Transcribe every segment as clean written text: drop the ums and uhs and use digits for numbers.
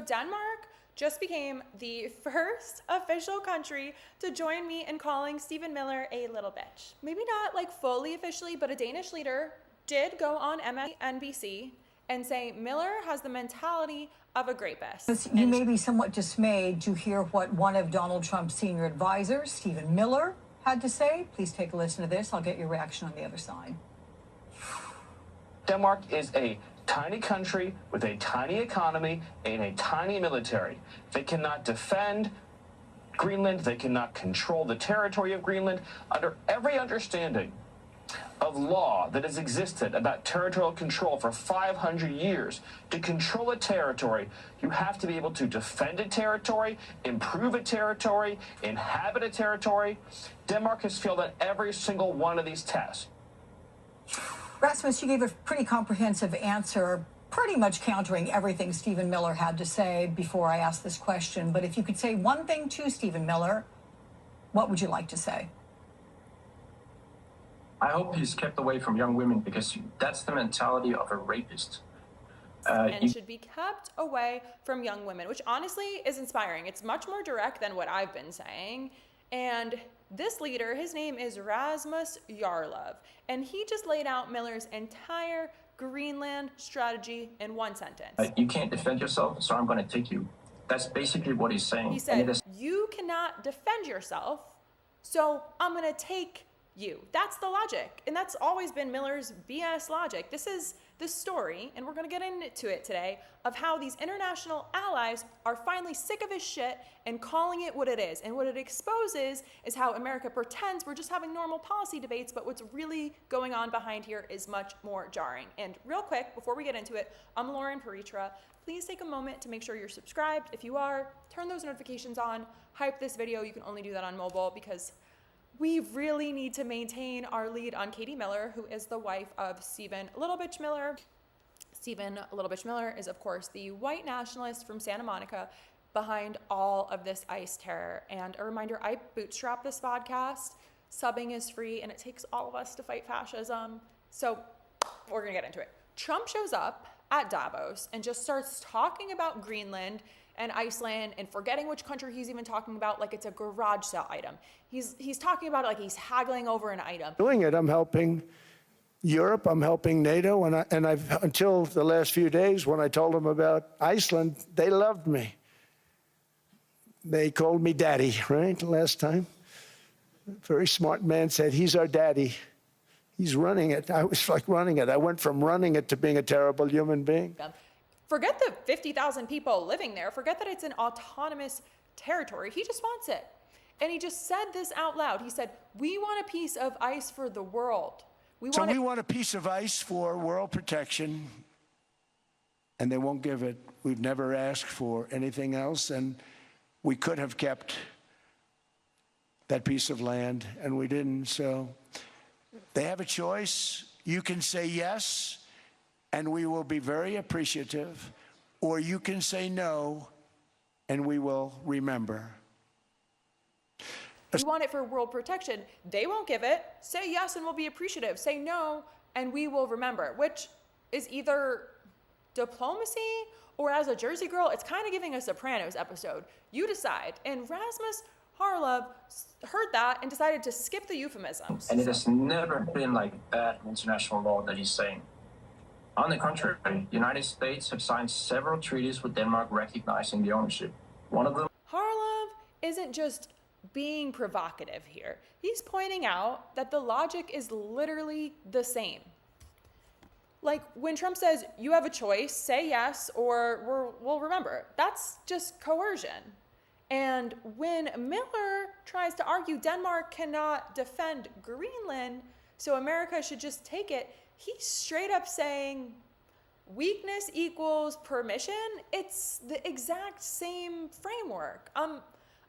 Denmark just became the first official country to join me in calling Stephen Miller a little bitch. Maybe not like fully officially, but a Danish leader did go on MSNBC and say Miller has the mentality of a rapist. You may be somewhat dismayed to hear what one of Donald Trump's senior advisors, Stephen Miller, had to say. Please take a listen to this. I'll get your reaction on the other side. Denmark is a tiny country with a tiny economy and a tiny military. They cannot defend Greenland. They cannot control the territory of Greenland. Under every understanding of law that has existed about territorial control for 500 years, to control a territory, you have to be able to defend a territory, improve a territory, inhabit a territory. Denmark has failed on every single one of these tests. Rasmus, you gave a pretty comprehensive answer, pretty much countering everything Stephen Miller had to say before I asked this question. But if you could say one thing to Stephen Miller, what would you like to say? I hope he's kept away from young women, because that's the mentality of a rapist. And should be kept away from young women, which honestly is inspiring. It's much more direct than what I've been saying. And this leader, his name is Rasmus Jarlov, and he just laid out Miller's entire Greenland strategy in one sentence. You can't defend yourself, so I'm going to take you. That's basically what he's saying. He said, you cannot defend yourself, so I'm going to take you. That's the logic. And that's always been Miller's BS logic. This is the story, and we're going to get into it today, of how these international allies are finally sick of his shit and calling it what it is. And what it exposes is how America pretends we're just having normal policy debates, but what's really going on behind here is much more jarring. And real quick, before we get into it, I'm Lauren Paritra. Please take a moment to make sure you're subscribed. If you are, turn those notifications on, hype this video. You can only do that on mobile because we really need to maintain our lead on Katie Miller, who is the wife of Stephen Little Bitch Miller. Stephen Little Bitch Miller is, of course, the white nationalist from Santa Monica behind all of this ICE terror. And a reminder, I bootstrap this podcast. Subbing is free, and it takes all of us to fight fascism. So we're going to get into it. Trump shows up at Davos and just starts talking about Greenland and Iceland and forgetting which country he's even talking about like it's a garage sale item. He's talking about it like he's haggling over an item. Doing it, I'm helping Europe, I'm helping NATO, and I've until the last few days when I told them about Iceland, they loved me. They called me daddy, right, last time. A very smart man said, he's our daddy. He's running it. I was like running it. I went from running it to being a terrible human being. Forget the 50,000 people living there. Forget that it's an autonomous territory. He just wants it. And he just said this out loud. He said, we want a piece of ice for the world. We want a piece of ice for world protection, and they won't give it. We've never asked for anything else, and we could have kept that piece of land, and we didn't. So they have a choice. You can say yes, and we will be very appreciative, or you can say no, and we will remember. We want it for world protection. They won't give it. Say yes and we'll be appreciative. Say no and we will remember, which is either diplomacy or, as a Jersey girl, it's kind of giving a Sopranos episode. You decide. And Rasmus Jarlov heard that and decided to skip the euphemisms. And it has never been like bad international law that he's saying. On the contrary, the United States have signed several treaties with Denmark recognizing the ownership. One of them... Jarlov isn't just being provocative here. He's pointing out that the logic is literally the same. Like when Trump says, you have a choice, say yes, or we'll remember. That's just coercion. And when Miller tries to argue Denmark cannot defend Greenland, so America should just take it, he's straight up saying weakness equals permission. It's the exact same framework.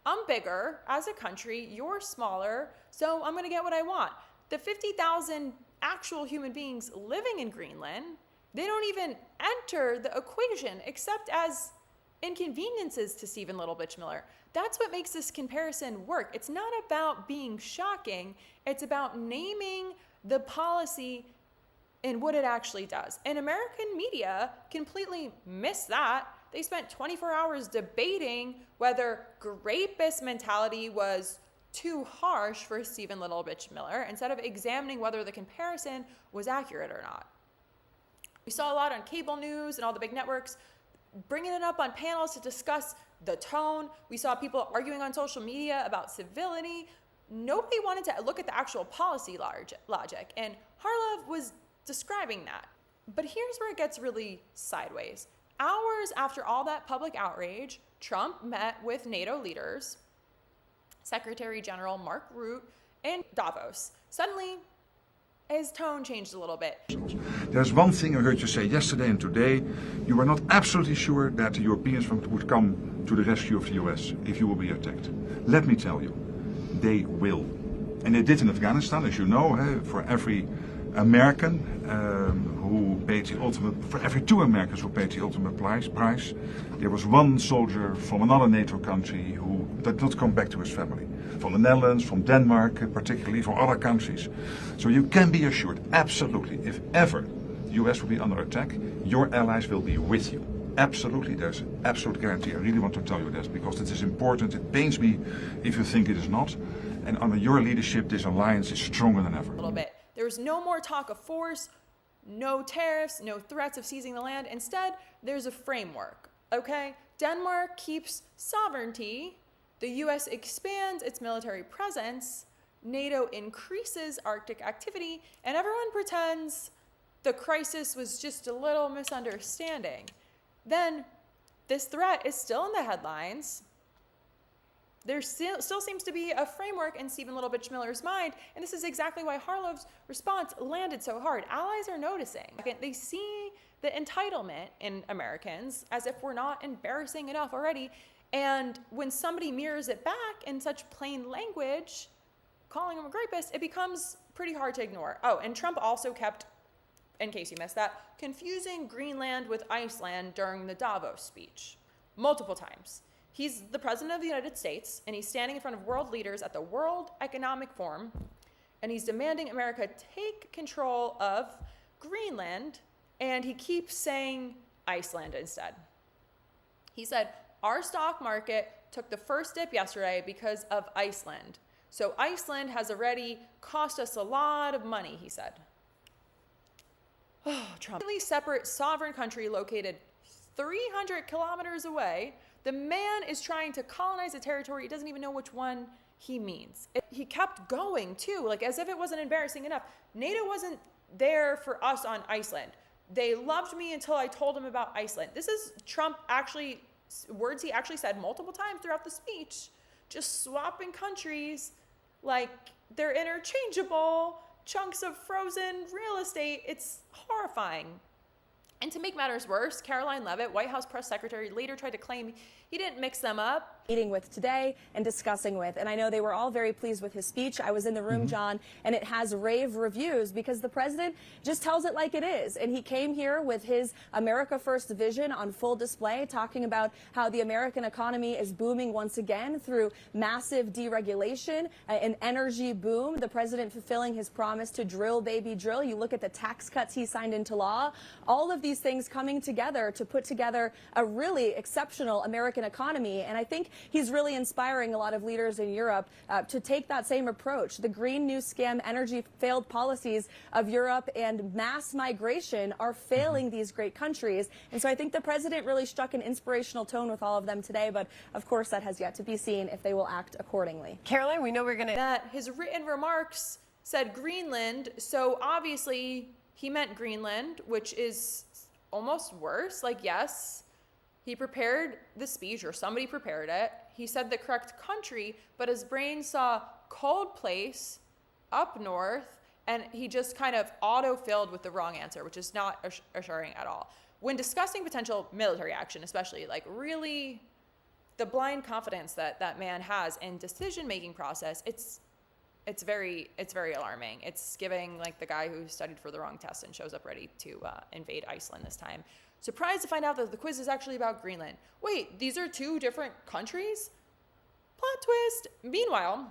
I'm bigger as a country, you're smaller, so I'm gonna get what I want. The 50,000 actual human beings living in Greenland, they don't even enter the equation except as inconveniences to Stephen Little Bitch Miller. That's what makes this comparison work. It's not about being shocking, it's about naming the policy and what it actually does. And American media completely miss that. they spent 24 hours debating whether grapist mentality was too harsh for Stephen Little Bitch Miller instead of examining whether the comparison was accurate or not. We saw a lot on cable news and all the big networks bringing it up on panels to discuss the tone. We saw people arguing on social media about civility. Nobody wanted to look at the actual policy logic, and Harlov was describing that. But here's where it gets really sideways. Hours after all that public outrage, Trump met with NATO leaders, Secretary General Mark Rutte, in Davos. Suddenly, his tone changed a little bit. There's one thing I heard you say yesterday and today. You were not absolutely sure that the Europeans would come to the rescue of the US if you will be attacked. Let me tell you, they will. And they did in Afghanistan, as you know, for every American who paid the ultimate, for every 2 Americans who paid the ultimate price, there was 1 soldier from another NATO country who did not come back to his family. From the Netherlands, from Denmark, particularly, from other countries. So you can be assured, absolutely, if ever the US will be under attack, your allies will be with you. Absolutely, there's an absolute guarantee. I really want to tell you this because it is important. It pains me if you think it is not. And under your leadership, this alliance is stronger than ever. A little bit. There was no more talk of force, no tariffs, no threats of seizing the land. Instead, there's a framework, okay? Denmark keeps sovereignty. The US expands its military presence. NATO increases Arctic activity. And everyone pretends the crisis was just a little misunderstanding. Then this threat is still in the headlines. There still seems to be a framework in Stephen Little Bitch Miller's mind, and this is exactly why Harlov's response landed so hard. Allies are noticing. They see the entitlement in Americans as if we're not embarrassing enough already, and when somebody mirrors it back in such plain language, calling him a rapist, it becomes pretty hard to ignore. Oh, and Trump also kept, in case you missed that, confusing Greenland with Iceland during the Davos speech multiple times. He's the president of the United States, and he's standing in front of world leaders at the World Economic Forum, and he's demanding America take control of Greenland, and he keeps saying Iceland instead. He said, our stock market took the first dip yesterday because of Iceland. So Iceland has already cost us a lot of money, he said. Oh, Trump. A separate sovereign country located 300 kilometers away. The man is trying to colonize a territory. He doesn't even know which one he means. He kept going too, like as if it wasn't embarrassing enough. NATO wasn't there for us on Iceland. They loved me until I told them about Iceland. This is Trump actually, words he actually said multiple times throughout the speech, just swapping countries like they're interchangeable chunks of frozen real estate. It's horrifying. And to make matters worse, Caroline Leavitt, White House press secretary, later tried to claim he didn't mix them up. Meeting with today and discussing with. And I know they were all very pleased with his speech. I was in the room, John, and it has rave reviews because the president just tells it like it is. And he came here with his America First vision on full display, talking about how the American economy is booming once again through massive deregulation, an energy boom, the president fulfilling his promise to drill, baby, drill. You look at the tax cuts he signed into law, all of these things coming together to put together a really exceptional American economy. And I think he's really inspiring a lot of leaders in Europe to take that same approach. The Green New Scam energy failed policies of Europe and mass migration are failing these great countries. And so I think the president really struck an inspirational tone with all of them today. But of course, that has yet to be seen if they will act accordingly. Caroline, we know we're going to... That his written remarks said Greenland. So obviously he meant Greenland, which is almost worse. Like, yes, he prepared the speech, or somebody prepared it. He said the correct country, but his brain saw cold place up north, and he just kind of auto-filled with the wrong answer, which is not assuring at all. When discussing potential military action, especially, like really the blind confidence that that man has in decision-making process, it's very alarming. It's giving like the guy who studied for the wrong test and shows up ready to invade Iceland this time. Surprised to find out that the quiz is actually about Greenland. Wait, these are 2 different countries? Plot twist. Meanwhile,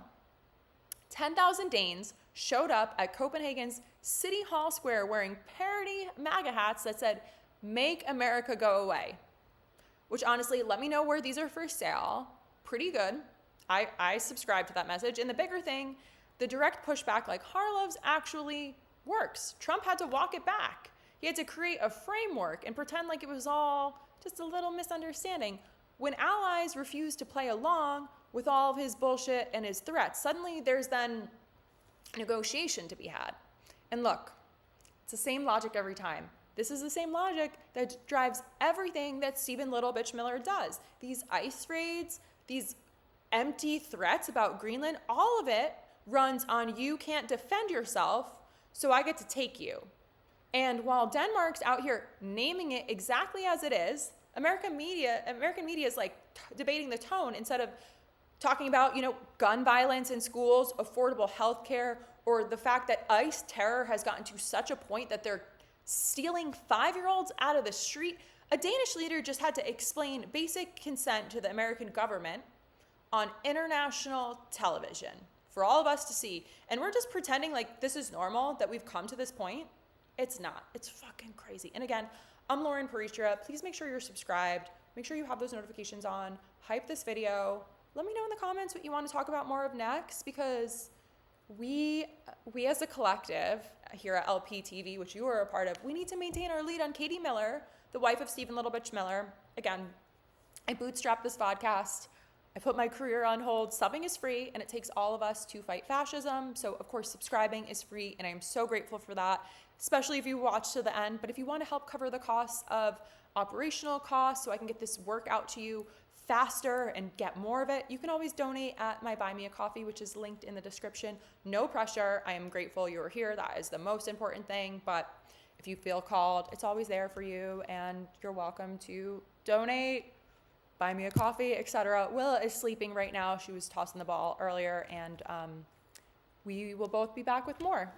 10,000 Danes showed up at Copenhagen's City Hall Square wearing parody MAGA hats that said, "Make America Go Away." which honestly, let me know where these are for sale. Pretty good. I subscribe to that message. And the bigger thing, the direct pushback, like Harlov's actually works. Trump had to walk it back. He had to create a framework and pretend like it was all just a little misunderstanding. When allies refuse to play along with all of his bullshit and his threats, suddenly there's then negotiation to be had. And look, it's the same logic every time. This is the same logic that drives everything that Stephen Little Bitch Miller does. These ICE raids, these empty threats about Greenland, all of it runs on you can't defend yourself, so I get to take you. And while Denmark's out here naming it exactly as it is, American media is like debating the tone instead of talking about, gun violence in schools, affordable health care, or the fact that ICE terror has gotten to such a point that they're stealing 5-year-olds out of the street. A Danish leader just had to explain basic consent to the American government on international television for all of us to see. And we're just pretending like this is normal, that we've come to this point. It's not. It's fucking crazy. And again, I'm Lauren Paritra. Please make sure you're subscribed. Make sure you have those notifications on. Hype this video. Let me know in the comments what you want to talk about more of next, because we as a collective here at LPTV, which you are a part of, we need to maintain our lead on Katie Miller, the wife of Stephen Little Bitch Miller. Again, I bootstrapped this podcast. I put my career on hold. Subbing is free, and it takes all of us to fight fascism. So, of course, subscribing is free, and I'm so grateful for that, especially if you watch to the end. But if you want to help cover the costs of operational costs so I can get this work out to you faster and get more of it, you can always donate at my Buy Me a Coffee, which is linked in the description. No pressure. I am grateful you're here. That is the most important thing. But if you feel called, it's always there for you, and you're welcome to donate, buy me a coffee, etc. Willa is sleeping right now. She was tossing the ball earlier, and we will both be back with more.